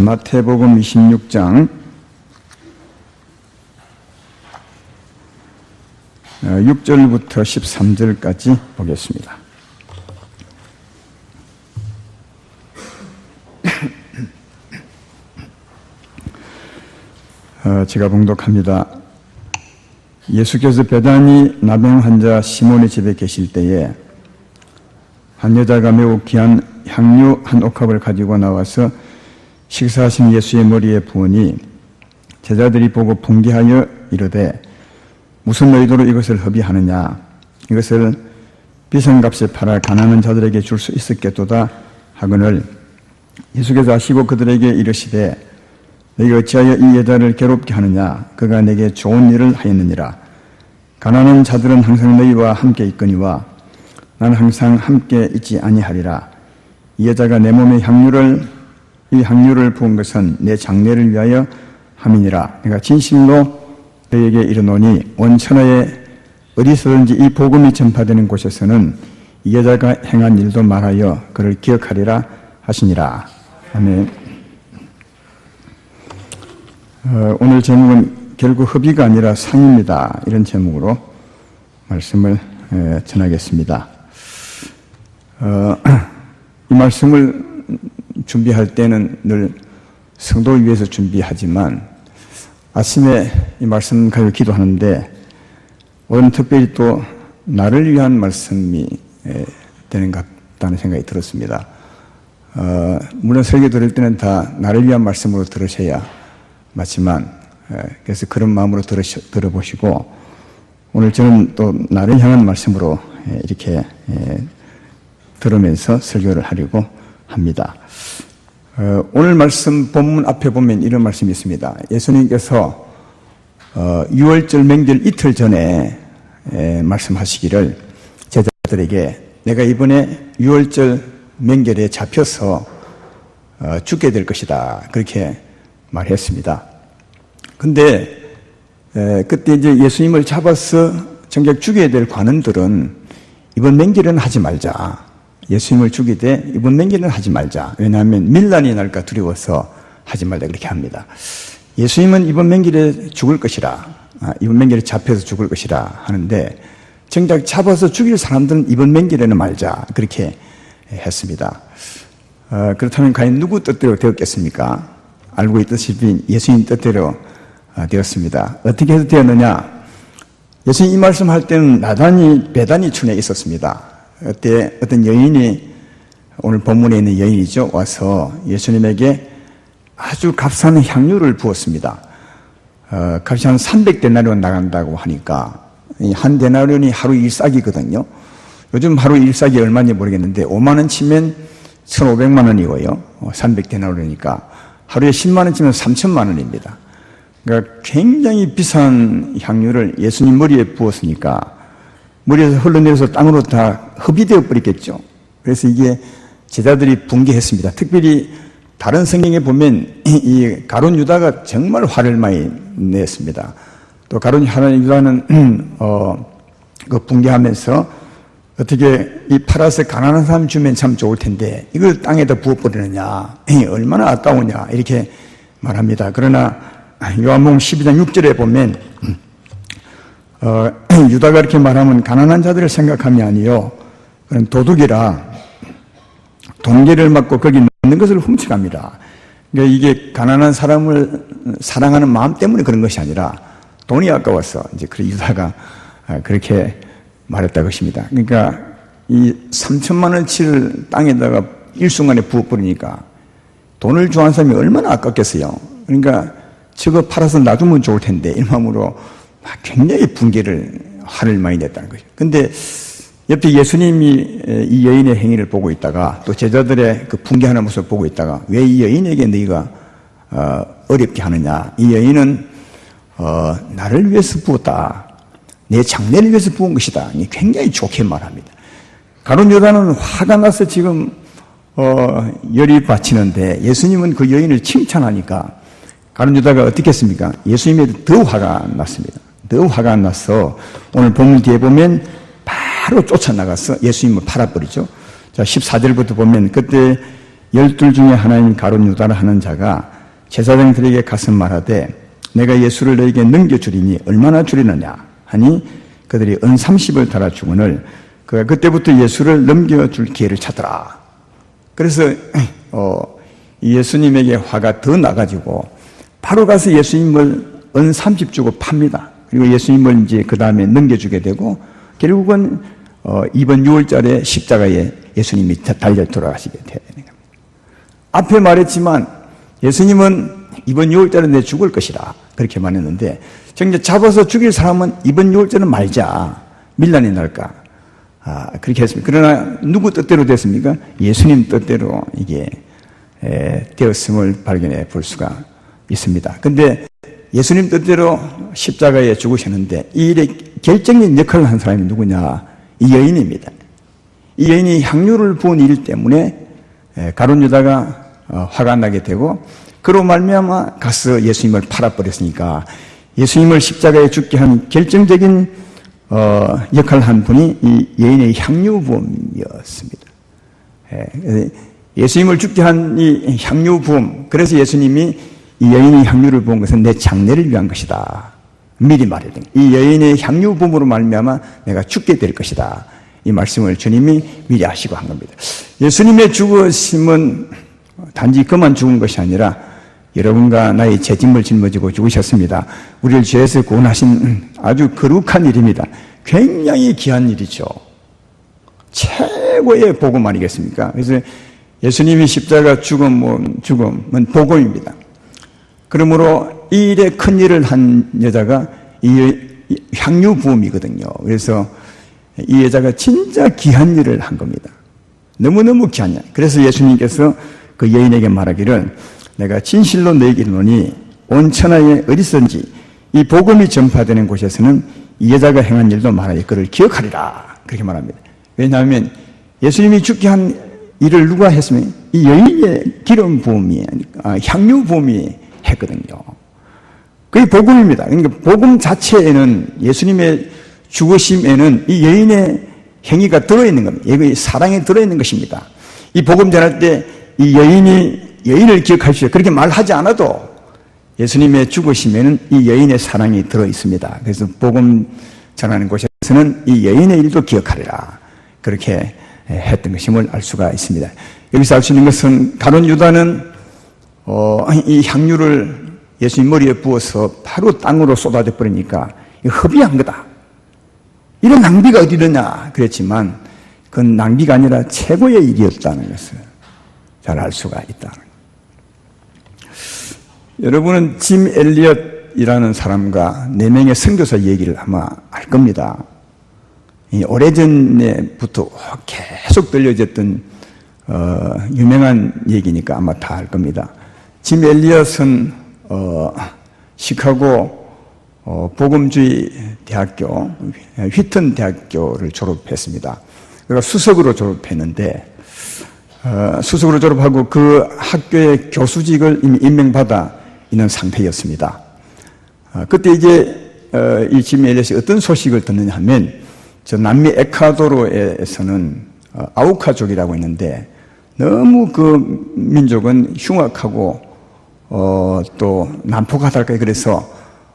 마태복음 26장 6절부터 13절까지 보겠습니다. 제가 봉독합니다. 예수께서 베다니 나병 환자 시몬의 집에 계실 때에 한 여자가 매우 귀한 향유 한 옥합을 가지고 나와서 식사하신 예수의 머리에 부으니 제자들이 보고 분개하여 이르되 무슨 의도로 이것을 허비하느냐, 이것을 비싼 값에 팔아 가난한 자들에게 줄 수 있었겠도다 하거늘 예수께서 아시고 그들에게 이르시되 너희가 어찌하여 이 여자를 괴롭게 하느냐, 그가 내게 좋은 일을 하였느니라. 가난한 자들은 항상 너희와 함께 있거니와 나는 항상 함께 있지 아니하리라. 이 여자가 내 몸에 이 향유를 부은 것은 내 장례를 위하여 함이니라. 내가 진실로 너희에게 이르노니 온 천하에 어디서든지 이 복음이 전파되는 곳에서는 이 여자가 행한 일도 말하여 그를 기억하리라 하시니라. 아멘. 오늘 제목은 결국 허비가 아니라 상입니다. 이런 제목으로 말씀을 전하겠습니다. 이 말씀을 준비할 때는 늘 성도를 위해서 준비하지만 아침에 이 말씀 가지고 기도하는데 오늘 특별히 또 나를 위한 말씀이 되는 것 같다는 생각이 들었습니다. 물론 설교 들을 때는 다 나를 위한 말씀으로 들으셔야 맞지만 그래서 그런 마음으로 들어보시고 오늘 저는 또 나를 향한 말씀으로 이렇게 들으면서 설교를 하려고 합니다. 오늘 말씀 본문 앞에 보면 이런 말씀이 있습니다. 예수님께서 6월절 명절 이틀 전에 말씀하시기를 제자들에게 내가 이번에 6월절 명절에 잡혀서 죽게 될 것이다, 그렇게 말했습니다. 근데 그때 이제 예수님을 잡아서 정작 죽여야 될 관원들은 이번 명절은 하지 말자, 예수님을 죽이되 이번 명절은 하지 말자, 왜냐하면 밀란이 날까 두려워서 하지 말자, 그렇게 합니다. 예수님은 이번 명절에 죽을 것이라, 이번 명절에 잡혀서 죽을 것이라 하는데 정작 잡아서 죽일 사람들은 이번 명절에는 말자, 그렇게 했습니다. 그렇다면 과연 누구 뜻대로 되었겠습니까? 알고 있다시피 예수님 뜻대로 되었습니다. 어떻게 해서 되었느냐? 예수님 이 말씀할 때는 베다니 촌에 있었습니다. 그때 어떤 여인이, 오늘 본문에 있는 여인이죠, 와서 예수님에게 아주 값싼 향유를 부었습니다. 값이 한 300데나리온 나간다고 하니까 한 데나리온이 하루 일삭이거든요. 요즘 하루 일삭이 얼마인지 모르겠는데 5만 원 치면 1,500만 원이고요. 300데나리온이니까 하루에 10만 원 치면 3천만 원입니다. 그러니까 굉장히 비싼 향유를 예수님 머리에 부었으니까 머리에서 흘러내려서 땅으로 다 흡입되어 버리겠죠. 그래서 이게 제자들이 분개했습니다. 특별히 다른 성경에 보면 이 가룟 유다가 정말 화를 많이 냈습니다. 또 가룟 유다는 그 분개하면서 어떻게 이 팔아서 가난한 사람 주면 참 좋을 텐데 이걸 땅에다 부어버리느냐, 얼마나 아까우냐, 이렇게 말합니다. 그러나 요한복음 12장 6절에 보면 유다가 이렇게 말하면 가난한 자들을 생각함이 아니요 그런 도둑이라 돈계를 맞고 거기 넣는 것을 훔쳐갑니다. 그러니까 이게 가난한 사람을 사랑하는 마음 때문에 그런 것이 아니라 돈이 아까워서 이제 그 유다가 그렇게 말했다 것입니다. 그러니까 이 3천만 원치를 땅에다가 일순간에 부어버리니까 돈을 좋아하는 사람이 얼마나 아깝겠어요. 그러니까 저거 팔아서 놔두면 좋을 텐데 이 마음으로 굉장히 화를 많이 냈다는 거죠. 근데 옆에 예수님이 이 여인의 행위를 보고 있다가 또 제자들의 그 분개하는 모습을 보고 있다가 왜 이 여인에게 너희가 어렵게 하느냐, 이 여인은 나를 위해서 부었다, 내 장례를 위해서 부은 것이다, 굉장히 좋게 말합니다. 가룟 유다는 화가 나서 지금 열이 받치는데 예수님은 그 여인을 칭찬하니까 가룟 유다가 어떻게 했습니까? 예수님에 더 화가 났습니다. 더 화가 나서 오늘 본문 뒤에 보면 바로 쫓아나가서 예수님을 팔아버리죠. 자, 14절부터 보면 그때 열둘 중에 하나인 가룟 유다라 하는 자가 제사장들에게 가서 말하되 내가 예수를 너에게 넘겨주리니 얼마나 주리느냐 하니 그들이 은 30을 달아 주거늘 그가 그때부터 예수를 넘겨줄 기회를 찾더라. 그래서 예수님에게 화가 더 나가지고 바로 가서 예수님을 은 30 주고 팝니다. 그리고 예수님을 이제 그 다음에 넘겨주게 되고 결국은 이번 6월달에 십자가에 예수님이 달려 돌아가시게 되는 겁니다. 앞에 말했지만 예수님은 이번 6월달에 내 죽을 것이라 그렇게 말했는데 정작 잡아서 죽일 사람은 이번 6월달은 말자 밀란이 날까 그렇게 했습니다. 그러나 누구 뜻대로 됐습니까? 예수님 뜻대로 이게 되었음을 발견해 볼 수가 있습니다. 근데 예수님 뜻대로 십자가에 죽으셨는데 이 일에 결정적인 역할을 한 사람이 누구냐? 이 여인입니다. 이 여인이 향유를 부은 일 때문에 가룟 유다가 화가 나게 되고 그로 말미암아 가서 예수님을 팔아버렸으니까 예수님을 십자가에 죽게 한 결정적인 역할을 한 분이 이 여인의 향유 부음이었습니다. 예수님을 죽게 한 이 향유 부음, 그래서 예수님이 이 여인의 향유를 부은 것은 내 장례를 위한 것이다. 미리 말했던 이 여인의 향유 부음으로 말미암아 내가 죽게 될 것이다. 이 말씀을 주님이 미리 하시고 한 겁니다. 예수님의 죽으심은 단지 그만 죽은 것이 아니라 여러분과 나의 죄짐을 짊어지고 죽으셨습니다. 우리를 죄에서 구원하신 아주 거룩한 일입니다. 굉장히 귀한 일이죠. 최고의 복음 아니겠습니까? 그래서 예수님이 십자가 죽음은 복음입니다. 그러므로 이 일에 큰 일을 한 여자가 이 향유 부음이거든요. 그래서 이 여자가 진짜 귀한 일을 한 겁니다. 너무너무 귀한 일. 그래서 예수님께서 그 여인에게 말하기를 내가 진실로 너에게 이르노니 온 천하에 어디선지 이 복음이 전파되는 곳에서는 이 여자가 행한 일도 말하여 그를 기억하리라. 그렇게 말합니다. 왜냐하면 예수님이 죽게 한 일을 누가 했으면 이 여인의 기름 부음이 향유 부음이 했거든요. 그게 복음입니다. 그러니까 복음 자체에는 예수님의 죽으심에는 이 여인의 행위가 들어있는 겁니다. 이 사랑이 들어있는 것입니다. 이 복음 전할 때 이 여인을 기억하십시오. 그렇게 말하지 않아도 예수님의 죽으심에는 이 여인의 사랑이 들어있습니다. 그래서 복음 전하는 곳에서는 이 여인의 일도 기억하리라. 그렇게 했던 것임을 알 수가 있습니다. 여기서 알 수 있는 것은 가룟 유다는 이 향유를 예수님 머리에 부어서 바로 땅으로 쏟아져 버리니까 허비한 거다. 이런 낭비가 어디 있느냐 그랬지만 그건 낭비가 아니라 최고의 일이었다는 것을 잘 알 수가 있다는 거예요. 여러분은 짐 엘리엇이라는 사람과 4명의 선교사 얘기를 아마 알 겁니다. 오래전에부터 계속 들려졌던 유명한 얘기니까 아마 다 알 겁니다. 짐 엘리엇은 시카고 복음주의 대학교 휘튼 대학교를 졸업했습니다. 그러니까 수석으로 졸업했는데 수석으로 졸업하고 그 학교의 교수직을 이미 임명받아 있는 상태였습니다. 그때 이제 이 짐 엘리엇이 어떤 소식을 듣느냐 하면 저 남미 에콰도르에서는 아우카족이라고 있는데 너무 그 민족은 흉악하고 또 난폭하달까요. 그래서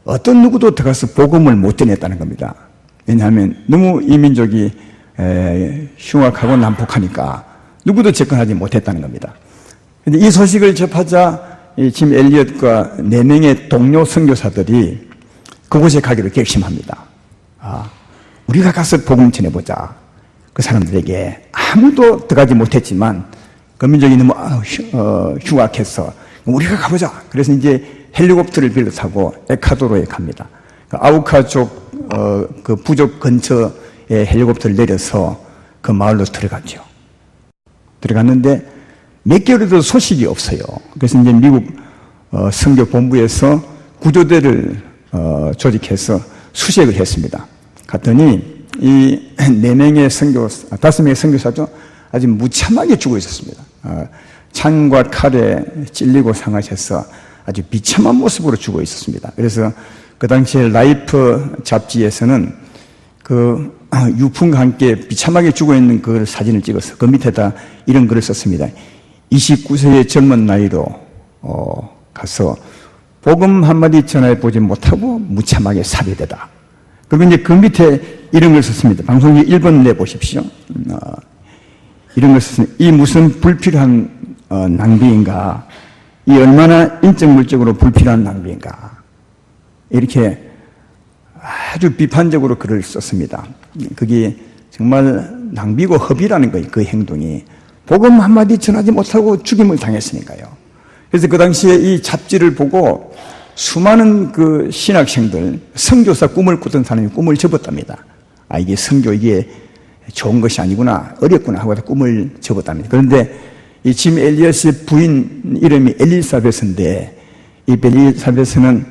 어떤 누구도 들어가서 복음을 못 전했다는 겁니다. 왜냐하면 너무 이 민족이 흉악하고 난폭하니까 누구도 접근하지 못했다는 겁니다. 그런데 이 소식을 접하자 이 짐 엘리엇과 4명의 동료 선교사들이 그곳에 가기로 결심합니다. 우리가 가서 복음 전해보자. 그 사람들에게 아무도 들어가지 못했지만 그 민족이 너무 흉악해서 우리가 가보자. 그래서 이제 헬리콥터를 빌려 타고 에콰도르에 갑니다. 그 아우카족 그 부족 근처에 헬리콥터를 내려서 그 마을로 들어갔죠. 들어갔는데 몇 개월에도 소식이 없어요. 그래서 이제 미국 선교본부에서 구조대를 조직해서 수색을 했습니다. 갔더니 이 4명의 선교사, 5명의 선교사도 아주 무참하게 죽어 있었습니다. 창과 칼에 찔리고 상하셔서 아주 비참한 모습으로 죽어 있었습니다. 그래서 그 당시에 라이프 잡지에서는 그 유품과 함께 비참하게 죽어 있는 그 사진을 찍어서 그 밑에다 이런 글을 썼습니다. 29세의 젊은 나이로 가서 복음 한마디 전해 보지 못하고 무참하게 살해되다. 그리고 이제 그 밑에 이런 걸 썼습니다. 방송에 1번 내보십시오. 이런 걸 썼습니다. 이 무슨 불필요한 낭비인가. 이 얼마나 인적 물적으로 불필요한 낭비인가. 이렇게 아주 비판적으로 글을 썼습니다. 그게 정말 낭비고 허비라는 거예요. 그 행동이. 복음 한마디 전하지 못하고 죽임을 당했으니까요. 그래서 그 당시에 이 잡지를 보고 수많은 그 신학생들, 선교사 꿈을 꾸던 사람이 꿈을 접었답니다. 아, 이게 선교, 이게 좋은 것이 아니구나, 어렵구나 하고 꿈을 접었답니다. 그런데 이 짐 엘리엇의 부인 이름이 엘리사벳인데, 이 엘리사벳은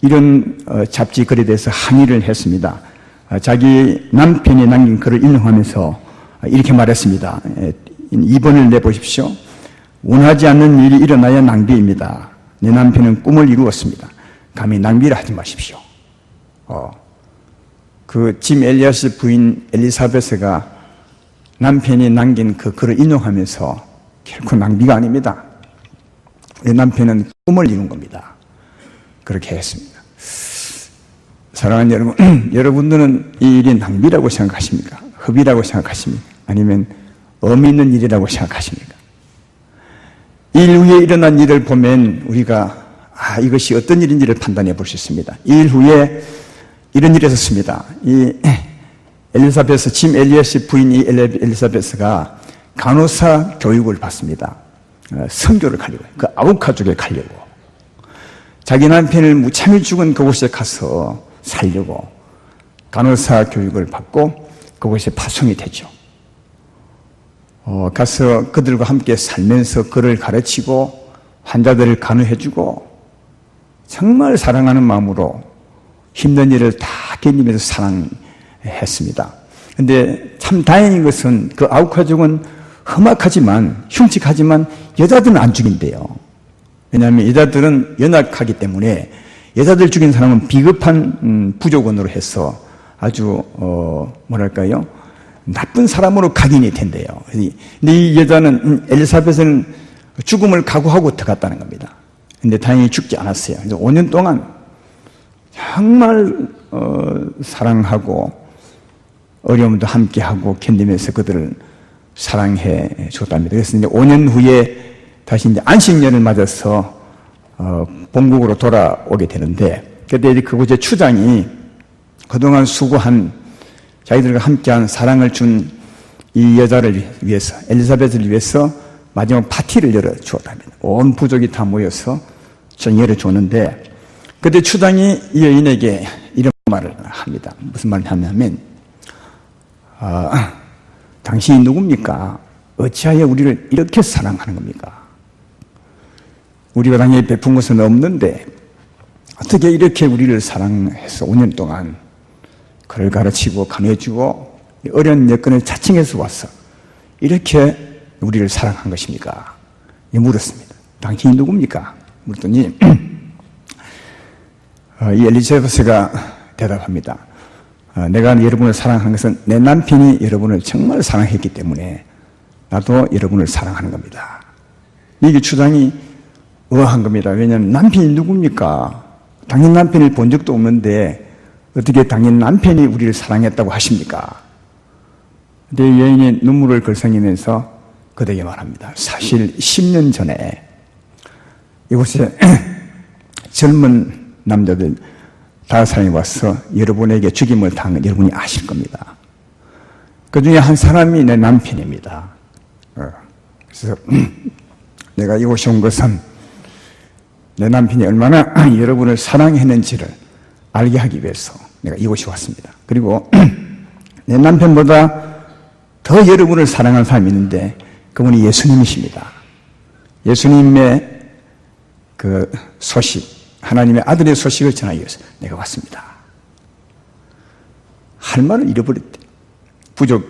이런 잡지 글에 대해서 항의를 했습니다. 자기 남편이 남긴 글을 인용하면서 이렇게 말했습니다. 2번을 내보십시오. 원하지 않는 일이 일어나야 낭비입니다. 내 남편은 꿈을 이루었습니다. 감히 낭비를 하지 마십시오. 그 짐 엘리엇의 부인 엘리사벳가 남편이 남긴 그 글을 인용하면서 결코 낭비가 아닙니다. 내 남편은 꿈을 이룬 겁니다. 그렇게 했습니다. 사랑하는 여러분, 여러분들은 이 일이 낭비라고 생각하십니까? 허비라고 생각하십니까? 아니면 의미 있는 일이라고 생각하십니까? 일 후에 일어난 일을 보면 우리가 이것이 어떤 일인지를 판단해 볼 수 있습니다. 일 후에 이런 일이 있었습니다. 이 엘리사베스, 짐 엘리엇의 부인이 엘리사베스가 간호사 교육을 받습니다. 선교를 가려고, 그 아우카족에 가려고. 자기 남편을 무참히 죽은 그곳에 가서 살려고 간호사 교육을 받고 그곳에 파송이 되죠. 가서 그들과 함께 살면서 그를 가르치고 환자들을 간호해주고 정말 사랑하는 마음으로 힘든 일을 다 견디면서 사랑했습니다. 그런데 참 다행인 것은 그 아우카족은 험악하지만 흉측하지만 여자들은 안 죽인대요. 왜냐하면 여자들은 연약하기 때문에 여자들 죽인 사람은 비겁한 부족원으로 해서 아주 뭐랄까요, 나쁜 사람으로 각인이 된대요. 근데 이 여자는 엘리사벳은 죽음을 각오하고 들어갔다는 겁니다. 근데 다행히 죽지 않았어요. 그래서 5년 동안 정말 사랑하고 어려움도 함께하고 견디면서 그들을 사랑해 줬답니다. 그래서 이제 5년 후에 다시 이제 안식년을 맞아서 본국으로 돌아오게 되는데, 그때 이제 그곳의 추장이 그동안 수고한 자기들과 함께한 사랑을 준 이 여자를 위해서, 엘리사벳을 위해서 마지막 파티를 열어 주었답니다. 온 부족이 다 모여서 열어 줬는데, 그때 추장이 이 여인에게 이런 말을 합니다. 무슨 말을 하냐면, 당신이 누굽니까? 어찌하여 우리를 이렇게 사랑하는 겁니까? 우리가 당연히 베푼 것은 없는데 어떻게 이렇게 우리를 사랑해서 5년 동안 그를 가르치고 간호해주고 어려운 여건을 자칭해서 와서 이렇게 우리를 사랑한 것입니까? 물었습니다. 당신이 누굽니까? 물었더니 이 엘리사벳가 대답합니다. 내가 여러분을 사랑하는 것은 내 남편이 여러분을 정말 사랑했기 때문에 나도 여러분을 사랑하는 겁니다. 이게 추장이 의아한 겁니다. 왜냐하면 남편이 누굽니까? 당신 남편을 본 적도 없는데 어떻게 당신 남편이 우리를 사랑했다고 하십니까? 근데 여인이 눈물을 글썽이면서 그에게 말합니다. 사실 10년 전에 이곳에 젊은 남자들 5사람이 와서 여러분에게 죽임을 당한 걸 여러분이 아실 겁니다. 그 중에 한 사람이 내 남편입니다. 그래서 내가 이곳에 온 것은 내 남편이 얼마나 여러분을 사랑했는지를 알게 하기 위해서 내가 이곳에 왔습니다. 그리고 내 남편보다 더 여러분을 사랑하는 사람이 있는데 그분이 예수님이십니다. 예수님의 그 소식, 하나님의 아들의 소식을 전하기 위해서 내가 왔습니다. 할 말을 잃어버렸대. 부족,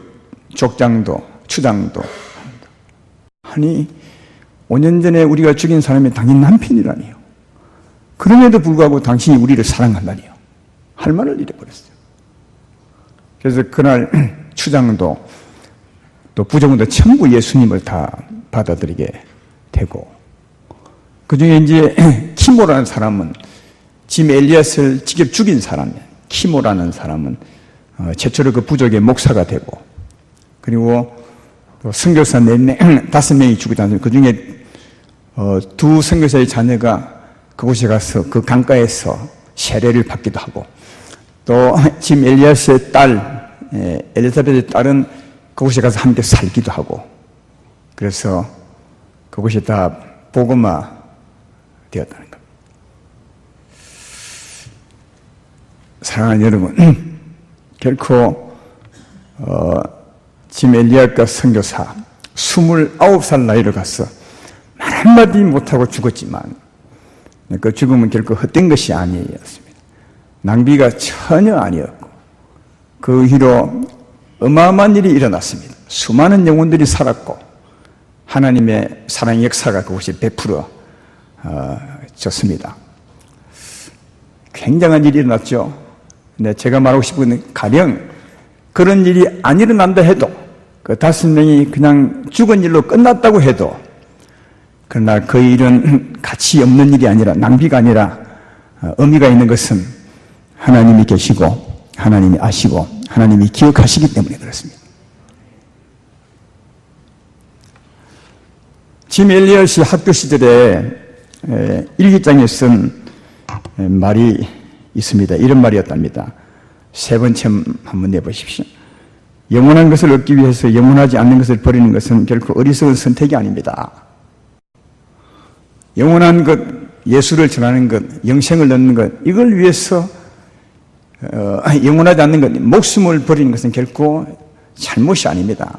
족장도, 추장도. 아니, 5년 전에 우리가 죽인 사람이 당신 남편이라니요. 그럼에도 불구하고 당신이 우리를 사랑한다니요. 할 말을 잃어버렸어요. 그래서 그날 추장도 또 부족도 전부 예수님을 다 받아들이게 되고, 그 중에 이제 키모라는 사람은 짐 엘리엇을 직접 죽인 사람이에요. 키모라는 사람은 최초로 그 부족의 목사가 되고, 그리고 또 선교사 5명이 죽이지 않습니까? 그 중에 두 선교사의 자녀가 그곳에 가서 그 강가에서 세례를 받기도 하고, 또 짐 엘리엇의 딸 엘리사벳의 딸은 그곳에 가서 함께 살기도 하고, 그래서 그곳이 다 복음화 되었다는 겁니다. 사랑하는 여러분, 결코 짐 엘리엇과 선교사 29살 나이로 가서 말 한마디 못하고 죽었지만 그 죽음은 결코 헛된 것이 아니었습니다. 낭비가 전혀 아니었고, 그 후로 어마어마한 일이 일어났습니다. 수많은 영혼들이 살았고, 하나님의 사랑의 역사가 그곳에 베풀어졌습니다. 굉장한 일이 일어났죠. 근데 제가 말하고 싶은 건, 가령 그런 일이 안 일어난다 해도, 그 5명이 그냥 죽은 일로 끝났다고 해도, 그러나 그 일은 가치 없는 일이 아니라, 낭비가 아니라 의미가 있는 것은 하나님이 계시고 하나님이 아시고 하나님이 기억하시기 때문에 그렇습니다. 짐 엘리엇이 학교 시절에 일기장에 쓴 말이 있습니다. 이런 말이었답니다. 3번째 한번 내보십시오. 영원한 것을 얻기 위해서 영원하지 않는 것을 버리는 것은 결코 어리석은 선택이 아닙니다. 영원한 것, 예수를 전하는 것, 영생을 얻는 것, 이걸 위해서 영원하지 않는 것, 목숨을 버리는 것은 결코 잘못이 아닙니다.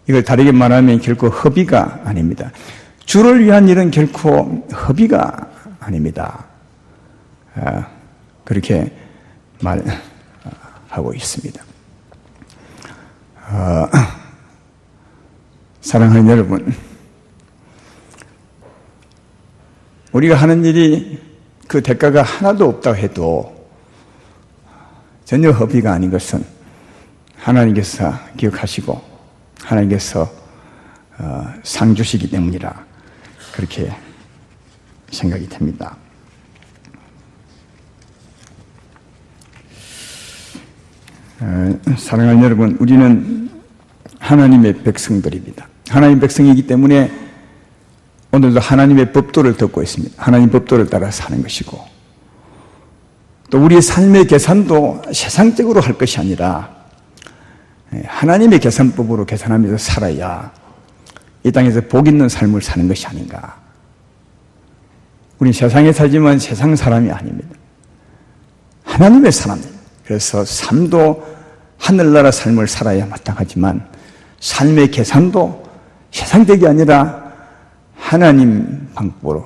이걸 다르게 말하면 결코 허비가 아닙니다. 주를 위한 일은 결코 허비가 아닙니다. 그렇게 말하고 있습니다. 사랑하는 여러분, 우리가 하는 일이 그 대가가 하나도 없다고 해도 전혀 허비가 아닌 것은 하나님께서 기억하시고 하나님께서 상 주시기 때문이라 그렇게 생각이 됩니다. 사랑하는 여러분, 우리는 하나님의 백성들입니다. 하나님의 백성이기 때문에 오늘도 하나님의 법도를 듣고 있습니다. 하나님의 법도를 따라 사는 것이고, 또 우리의 삶의 계산도 세상적으로 할 것이 아니라 하나님의 계산법으로 계산하면서 살아야 이 땅에서 복 있는 삶을 사는 것이 아닌가. 우리 세상에 살지만 세상 사람이 아닙니다. 하나님의 사람입니다. 그래서 삶도 하늘나라 삶을 살아야 마땅하지만 삶의 계산도 세상적이 아니라 하나님 방법으로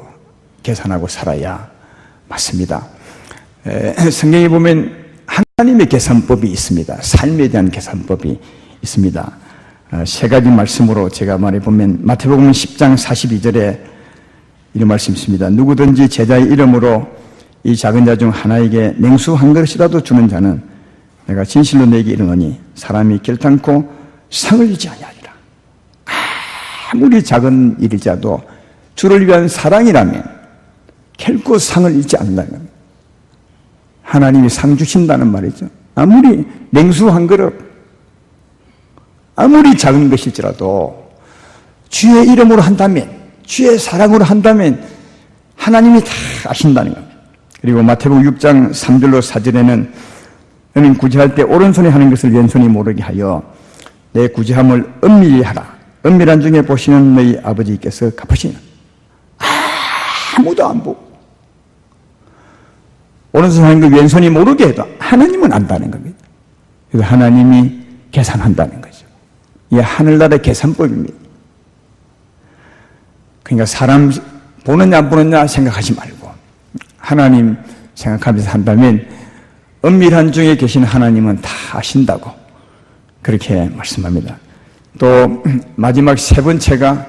계산하고 살아야 맞습니다. 성경에 보면 하나님의 계산법이 있습니다. 삶에 대한 계산법이 있습니다. 3가지 말씀으로 제가 말해보면, 마태복음 10장 42절에 이런 말씀이 있습니다. 누구든지 제자의 이름으로 이 작은 자 중 하나에게 냉수 한 그릇이라도 주는 자는 내가 진실로 내게 이르노니 사람이 결단코 상을 잃지 아니하리라. 아무리 작은 일이자도 주를 위한 사랑이라면 결코 상을 잃지 않는다는 겁니다. 하나님이 상 주신다는 말이죠. 아무리 냉수 한 그릇, 아무리 작은 것일지라도 주의 이름으로 한다면, 주의 사랑으로 한다면 하나님이 다 아신다는 겁니다. 그리고 마태복음 6장 3절로 4절에는 너는 구제할 때 오른손이 하는 것을 왼손이 모르게 하여 내 구제함을 은밀히 하라. 은밀한 중에 보시는 너희 아버지께서 갚으시나. 아무도 안 보고 오른손 하는 걸 왼손이 모르게 해도 하나님은 안다는 겁니다. 그래서 하나님이 계산한다는 거죠. 이게 하늘나라의 계산법입니다. 그러니까 사람 보느냐 안 보느냐 생각하지 말고 하나님 생각하면서 한다면 은밀한 중에 계신 하나님은 다 아신다고 그렇게 말씀합니다. 또 마지막 3번째가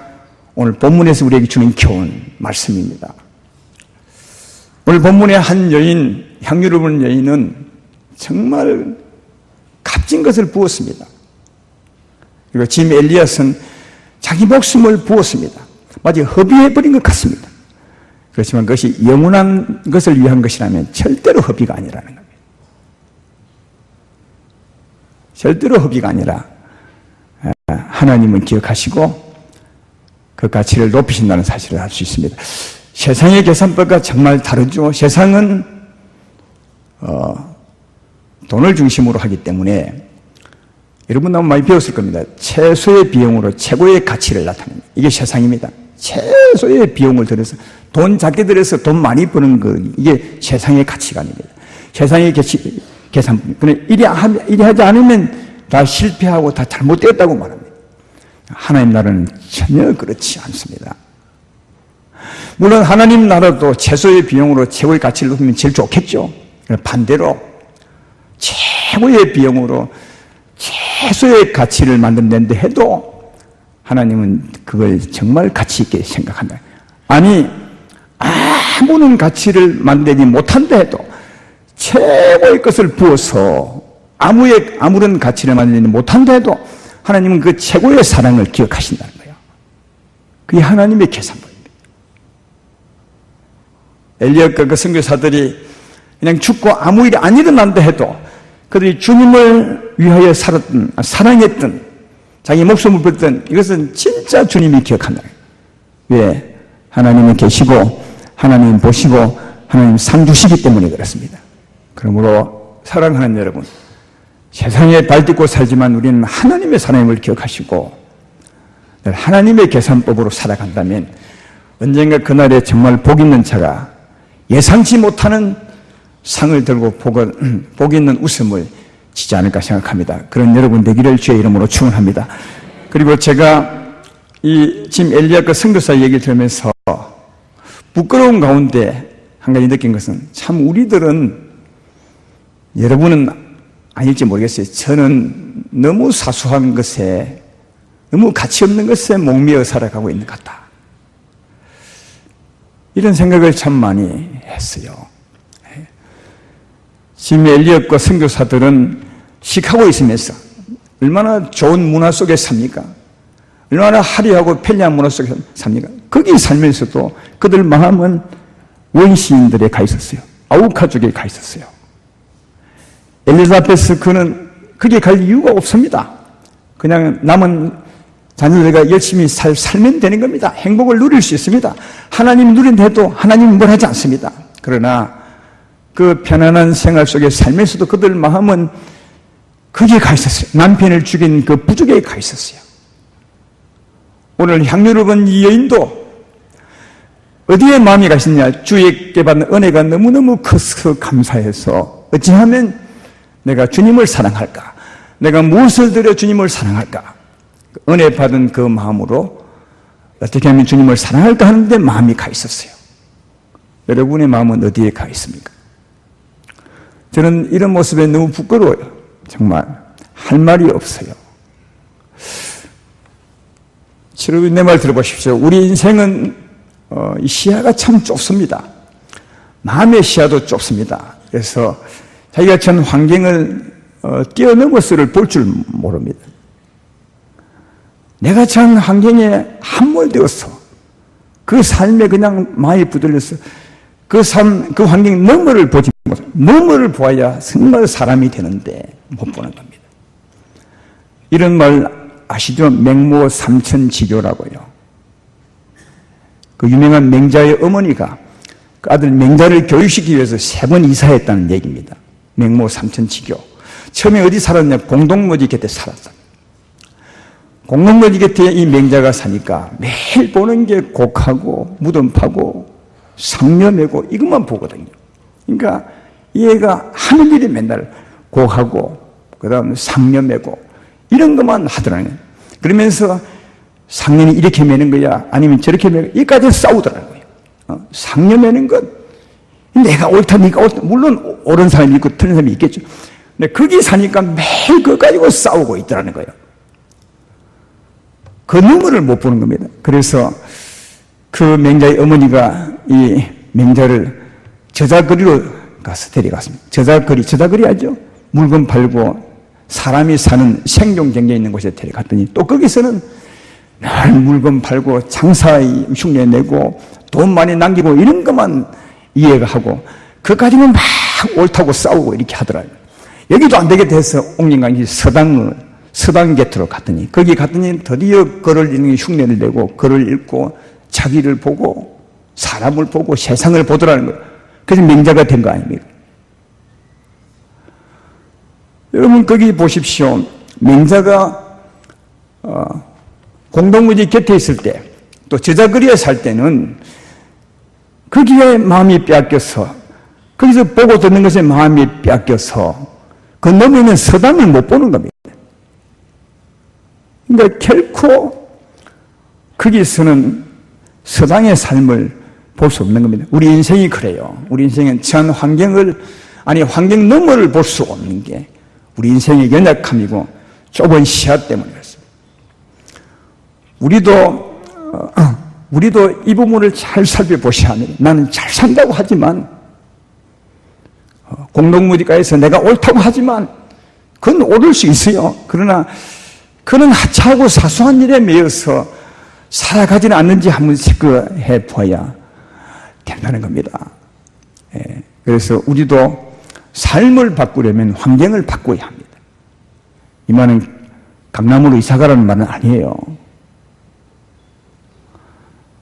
오늘 본문에서 우리에게 주는 교훈 말씀입니다. 오늘 본문의 한 여인, 향유를 부는 여인은 정말 값진 것을 부었습니다. 그리고 짐 엘리엇은 자기 목숨을 부었습니다. 마치 허비해버린 것 같습니다. 그렇지만 그것이 영원한 것을 위한 것이라면 절대로 허비가 아니라는 겁니다. 절대로 허비가 아니라 하나님은 기억하시고 그 가치를 높이신다는 사실을 알 수 있습니다. 세상의 계산법과 정말 다르죠. 세상은 돈을 중심으로 하기 때문에 여러분 너무 많이 배웠을 겁니다. 최소의 비용으로 최고의 가치를 나타냅니다. 이게 세상입니다. 최소의 비용을 들여서 돈 작게 들여서 돈 많이 버는 거 이게 세상의 가치관입니다. 세상의 계산법. 그런데 이리 하지 않으면 다 실패하고 다 잘못되었다고 말합니다. 하나님 나라는 전혀 그렇지 않습니다. 물론 하나님 나라도 최소의 비용으로 최고의 가치를 높이면 제일 좋겠죠. 반대로 최고의 비용으로 최소의 가치를 만든다는데 해도 하나님은 그걸 정말 가치 있게 생각한다. 아니 아무런 가치를 만들지 못한다 해도 최고의 것을 부어서 아무런 가치를 만들지 못한다 해도 하나님은 그 최고의 사랑을 기억하신다는 거예요. 그게 하나님의 계산법입니다. 엘리야과 그 선교사들이 그냥 죽고 아무 일이 안 일어난다 해도 그들이 주님을 위하여 사랑했던 자기 목숨을 걸던 이것은 진짜 주님이 기억한다. 왜? 하나님이 계시고 하나님 보시고 하나님 상 주시기 때문에 그렇습니다. 그러므로 사랑하는 여러분, 세상에 발딛고 살지만 우리는 하나님의 사랑을 기억하시고 하나님의 계산법으로 살아간다면 언젠가 그날에 정말 복 있는 자가 예상치 못하는 상을 들고 복 있는 웃음을 지지 않을까 생각합니다. 그런 여러분 되기를 주의 이름으로 축원합니다. 그리고 제가 지금 엘리야과 선교사 얘기를 들으면서 부끄러운 가운데 한 가지 느낀 것은 참 우리들은 여러분은 아닐지 모르겠어요. 저는 너무 사소한 것에 너무 가치 없는 것에 목매어 살아가고 있는 것 같다. 이런 생각을 참 많이 했어요. 지금 엘리엇과 선교사들은 시카고에 있으면서 얼마나 좋은 문화 속에 삽니까? 얼마나 화려하고 편리한 문화 속에 삽니까? 거기 살면서도 그들 마음은 원시인들에 가 있었어요. 아우카족에 가 있었어요. 엘리자베스 그는 거기에 갈 이유가 없습니다. 그냥 남은 자녀들과 열심히 살면 되는 겁니다. 행복을 누릴 수 있습니다. 하나님이 누린다 해도 하나님은 뭘 하지 않습니다. 그러나 그 편안한 생활 속에 살면서도 그들 마음은 거기에 가 있었어요. 남편을 죽인 그 부족에 가 있었어요. 오늘 향유를 본 이 여인도 어디에 마음이 가 있느냐? 주에게 받는 은혜가 너무너무 커서 감사해서 어찌하면 내가 주님을 사랑할까? 내가 무엇을 드려 주님을 사랑할까? 은혜 받은 그 마음으로 어떻게 하면 주님을 사랑할까 하는데 마음이 가 있었어요. 여러분의 마음은 어디에 가 있습니까? 저는 이런 모습에 너무 부끄러워요. 정말 할 말이 없어요. 여러분 내 말 들어보십시오. 우리 인생은 이 시야가 참 좁습니다. 마음의 시야도 좁습니다. 그래서 자기가 처한 환경을 뛰어넘어서를 볼 줄 모릅니다. 내가 처한 환경에 함몰되어서 그 삶에 그냥 많이 부들려서 그 환경 너머를 보지 못해요. 너머를 보아야 정말 사람이 되는데 못 보는 겁니다. 이런 말 아시죠? 맹모 삼천지교라고요. 그 유명한 맹자의 어머니가 그 아들 맹자를 교육시키기 위해서 3번 이사했다는 얘기입니다. 맹모 삼천지교. 처음에 어디 살았냐? 공동묘지 곁에 살았어요. 공동묘지 곁에 이 맹자가 사니까 매일 보는 게 곡하고 무덤 파고 상념하고 이것만 보거든요. 그러니까 이 애가 하는 일이 맨날 곡하고 그 다음에 상념하고 이런 것만 하더라고요. 그러면서 상념이 이렇게 매는 거야 아니면 저렇게 매는 거야 이까지 싸우더라고요. 상념하는 것 내가 옳다 니가 옳다 물론 옳은 사람이 있고 틀린 사람이 있겠죠. 근데 거기 사니까 매일 그거 가지고 싸우고 있더라는 거예요. 그 눈물을 못 보는 겁니다. 그래서 그 맹자의 어머니가 이 맹자를 저자거리로 가서 데려갔습니다. 저자거리 알죠? 물건 팔고 사람이 사는 생존 경계에 있는 곳에 데려갔더니 또 거기서는 늘 물건 팔고 장사 흉내 내고 돈 많이 남기고 이런 것만 이해가 하고 그거 가지고 막 옳다고 싸우고 이렇게 하더라고요. 여기도 안 되게 돼서 옥林강의 서당 곁으로 갔더니 거기 갔더니 드디어 글을 읽는 흉내를 내고 글을 읽고 자기를 보고 사람을 보고 세상을 보더라는 거예요. 그래서 명자가 된 거 아닙니까? 여러분 거기 보십시오. 명자가 공동무지 곁에 있을 때 또 저자거리에 살 때는 거기에 마음이 빼앗겨서 거기서 보고 듣는 것에 마음이 빼앗겨서 그 넘으면 서당을 못 보는 겁니다. 그러니까 결코 거기서는 서당의 삶을 볼 수 없는 겁니다. 우리 인생이 그래요. 우리 인생은 전 환경 너머를 볼 수 없는 게 우리 인생의 연약함이고 좁은 시야 때문에 그렇습니다. 우리도 이 부분을 잘 살펴보셔야 합니다. 나는 잘 산다고 하지만 공동무지가에서 내가 옳다고 하지만 그건 옳을 수 있어요. 그러나 그는 하찮고 사소한 일에 매여서 살아가지는 않는지 한번 체크해 봐야 된다는 겁니다. 그래서 우리도 삶을 바꾸려면 환경을 바꿔야 합니다. 이 말은 강남으로 이사가라는 말은 아니에요.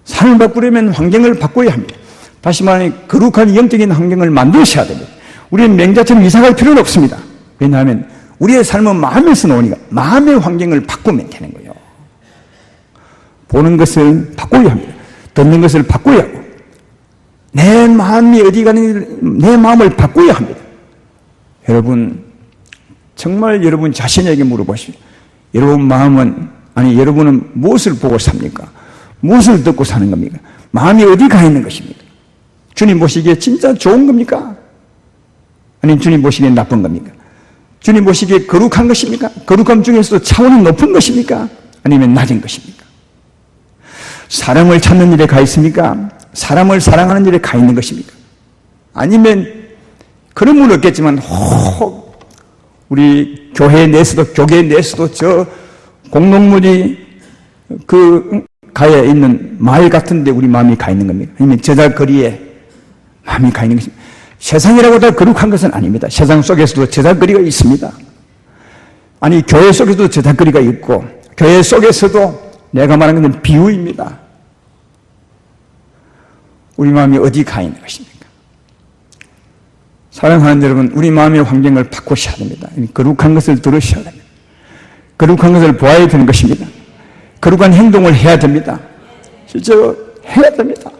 삶을 바꾸려면 환경을 바꿔야 합니다. 다시 말하면 거룩한 영적인 환경을 만드셔야 됩니다. 우리는 맹자처럼 이사갈 필요는 없습니다. 왜냐하면 우리의 삶은 마음에서 나오니까 마음의 환경을 바꾸면 되는 거예요. 보는 것을 바꿔야 합니다. 듣는 것을 바꿔야 하고 내 마음이 어디 가는지 내 마음을 바꿔야 합니다. 여러분 정말 여러분 자신에게 물어보십시오. 여러분 여러분은 무엇을 보고 삽니까? 무엇을 듣고 사는 겁니까? 마음이 어디 가 있는 것입니까? 주님 보시기에 진짜 좋은 겁니까? 아니면 주님 보시기에 나쁜 겁니까? 주님 보시기에 거룩한 것입니까? 거룩함 중에서도 차원이 높은 것입니까? 아니면 낮은 것입니까? 사랑을 찾는 일에 가 있습니까? 사람을 사랑하는 일에 가 있는 것입니까? 아니면 그런 분은 없겠지만 혹 우리 교회 내에서도 저 공동무지 가에 있는 마을 같은 데 우리 마음이 가 있는 겁니까? 아니면 저자거리에 마음이 가 있는 것입니까? 세상이라고 다 거룩한 것은 아닙니다. 세상 속에서도 저자거리가 있습니다. 아니 교회 속에서도 저자거리가 있고 교회 속에서도 내가 말하는 것은 비유입니다. 우리 마음이 어디 가 있는 것입니까? 사랑하는 여러분, 우리 마음의 환경을 바꾸셔야 됩니다. 거룩한 것을 들으셔야 됩니다. 거룩한 것을 보아야 되는 것입니다. 거룩한 행동을 해야 됩니다. 실제로 해야 됩니다.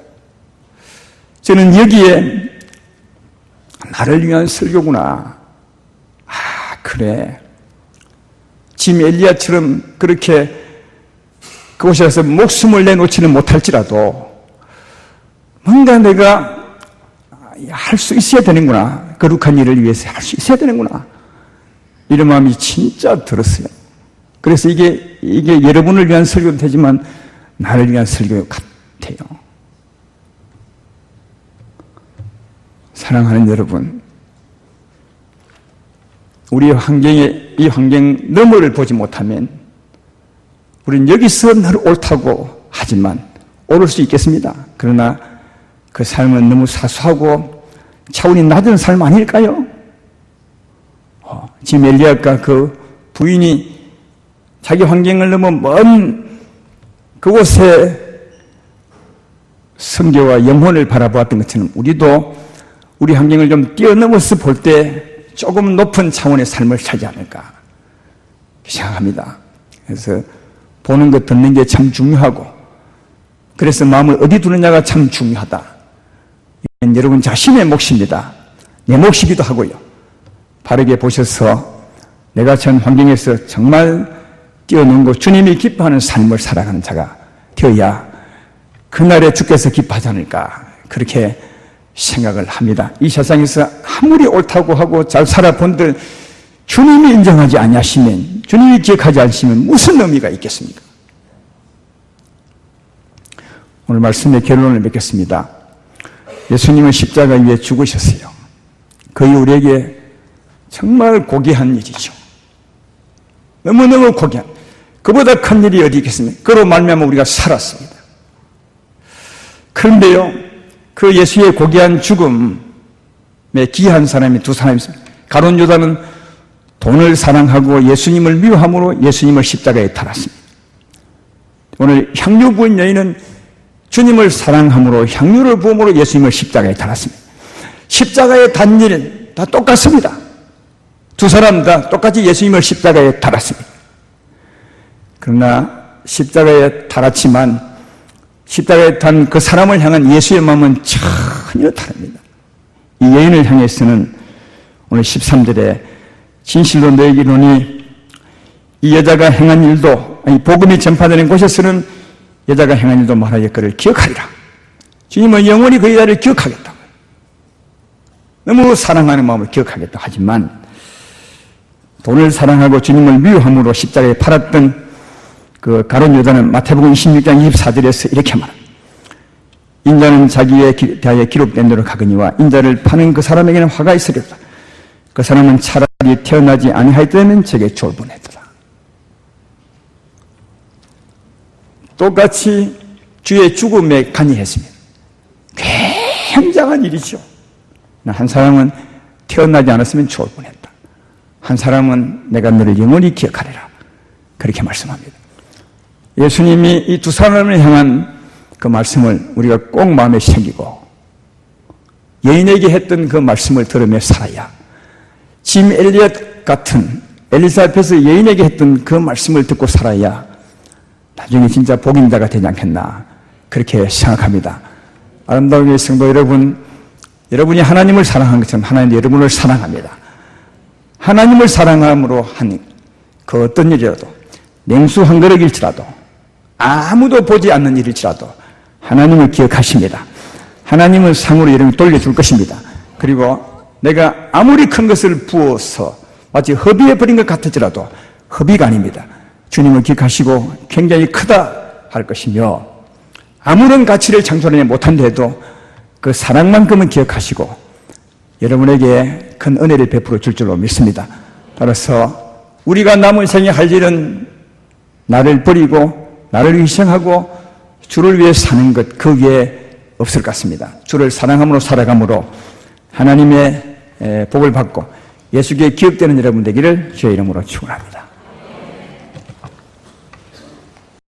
저는 여기에 나를 위한 설교구나. 그래. 짐 엘리야처럼 그렇게 그곳에 가서 목숨을 내놓지는 못할지라도 뭔가 내가 할 수 있어야 되는구나. 거룩한 일을 위해서 할 수 있어야 되는구나. 이런 마음이 진짜 들었어요. 그래서 이게 여러분을 위한 설교도 되지만 나를 위한 설교 같아요. 사랑하는 여러분, 우리 이 환경 너머를 보지 못하면 우리는 여기서 늘 옳다고 하지만 옳을 수 있겠습니다. 그러나 그 삶은 너무 사소하고 차원이 낮은 삶 아닐까요? 지금 엘리야가 그 부인이 자기 환경을 넘어 먼 그곳에 성교와 영혼을 바라보았던 것처럼 우리도 우리 환경을 좀 뛰어넘어서 볼 때 조금 높은 차원의 삶을 살지 않을까 생각합니다. 그래서 보는 것 듣는 게 참 중요하고 그래서 마음을 어디 두느냐가 참 중요하다. 이건 여러분 자신의 몫입니다. 내 몫이기도 하고요. 바르게 보셔서 내가 전 환경에서 정말 뛰어넘고 주님이 기뻐하는 삶을 살아가는 자가 되어야 그날에 주께서 기뻐하지 않을까 그렇게 생각을 합니다. 이 세상에서 아무리 옳다고 하고 잘 살아본들 주님이 인정하지 아니하시면 주님이 기억하지 않으시면 무슨 의미가 있겠습니까? 오늘 말씀의 결론을 맺겠습니다. 예수님은 십자가 위에 죽으셨어요. 거의 우리에게 정말 고귀한 일이죠. 너무너무 고귀한. 그보다 큰 일이 어디 있겠습니까? 그로 말미암아 우리가 살았습니다. 그런데요, 그 예수의 고귀한 죽음에 기이한 사람이 두 사람이 있습니다. 가룟 유다는 돈을 사랑하고 예수님을 미워함으로 예수님을 십자가에 달았습니다. 오늘 향유 부은 여인은 주님을 사랑함으로 향유를 부음으로 예수님을 십자가에 달았습니다. 십자가에 단 일은 다 똑같습니다. 두 사람 다 똑같이 예수님을 십자가에 달았습니다. 그러나 십자가에 달았지만 십자가에 단 그 사람을 향한 예수의 마음은 전혀 다릅니다. 이 여인을 향해서는 오늘 13절에 진실로 너에게 이르노니 이 여자가 행한 일도, 아니 복음이 전파되는 곳에서는 여자가 행한 일도 말하겠거를 기억하리라. 주님은 영원히 그 여자를 기억하겠다. 너무 사랑하는 마음을 기억하겠다. 하지만 돈을 사랑하고 주님을 미워함으로 십자가에 팔았던 그 가룟 유다는 마태복음 26장 24절에서 이렇게 말합니다. 인자는 자기에 대하여 기록된 대로 가거니와 인자를 파는 그 사람에게는 화가 있으리로다. 그 사람은 차라리 태어나지 아니하였다면 제게 좋을 뻔했더라. 똑같이 주의 죽음에 간이했습니다. 굉장한 일이죠. 한 사람은 태어나지 않았으면 좋을 뻔했다. 한 사람은 내가 너를 영원히 기억하리라. 그렇게 말씀합니다. 예수님이 이 두 사람을 향한 그 말씀을 우리가 꼭 마음에 새기고 여인에게 했던 그 말씀을 들으며 살아야, 짐 엘리엇 같은 엘리사베스 여인에게 했던 그 말씀을 듣고 살아야 나중에 진짜 복임자가 되지 않겠나, 그렇게 생각합니다. 아름다운 성도 여러분, 여러분이 하나님을 사랑한 것처럼 하나님도 여러분을 사랑합니다. 하나님을 사랑함으로 한 그 어떤 일이라도, 냉수 한 그릇일지라도, 아무도 보지 않는 일일지라도 하나님을 기억하십니다. 하나님은 상으로 여러분이 돌려줄 것입니다. 그리고 내가 아무리 큰 것을 부어서 마치 허비에 버린 것 같을지라도 허비가 아닙니다. 주님을 기억하시고 굉장히 크다 할 것이며, 아무런 가치를 창조하지 못한데도 그 사랑만큼은 기억하시고 여러분에게 큰 은혜를 베풀어 줄 줄로 믿습니다. 따라서 우리가 남은 생에 할 일은 나를 버리고 나를 희생하고 주를 위해 사는 것, 그 위에 없을 것 같습니다. 주를 사랑함으로 살아감으로 하나님의 복을 받고 예수께 기억되는 여러분 되기를 주의 이름으로 축원합니다.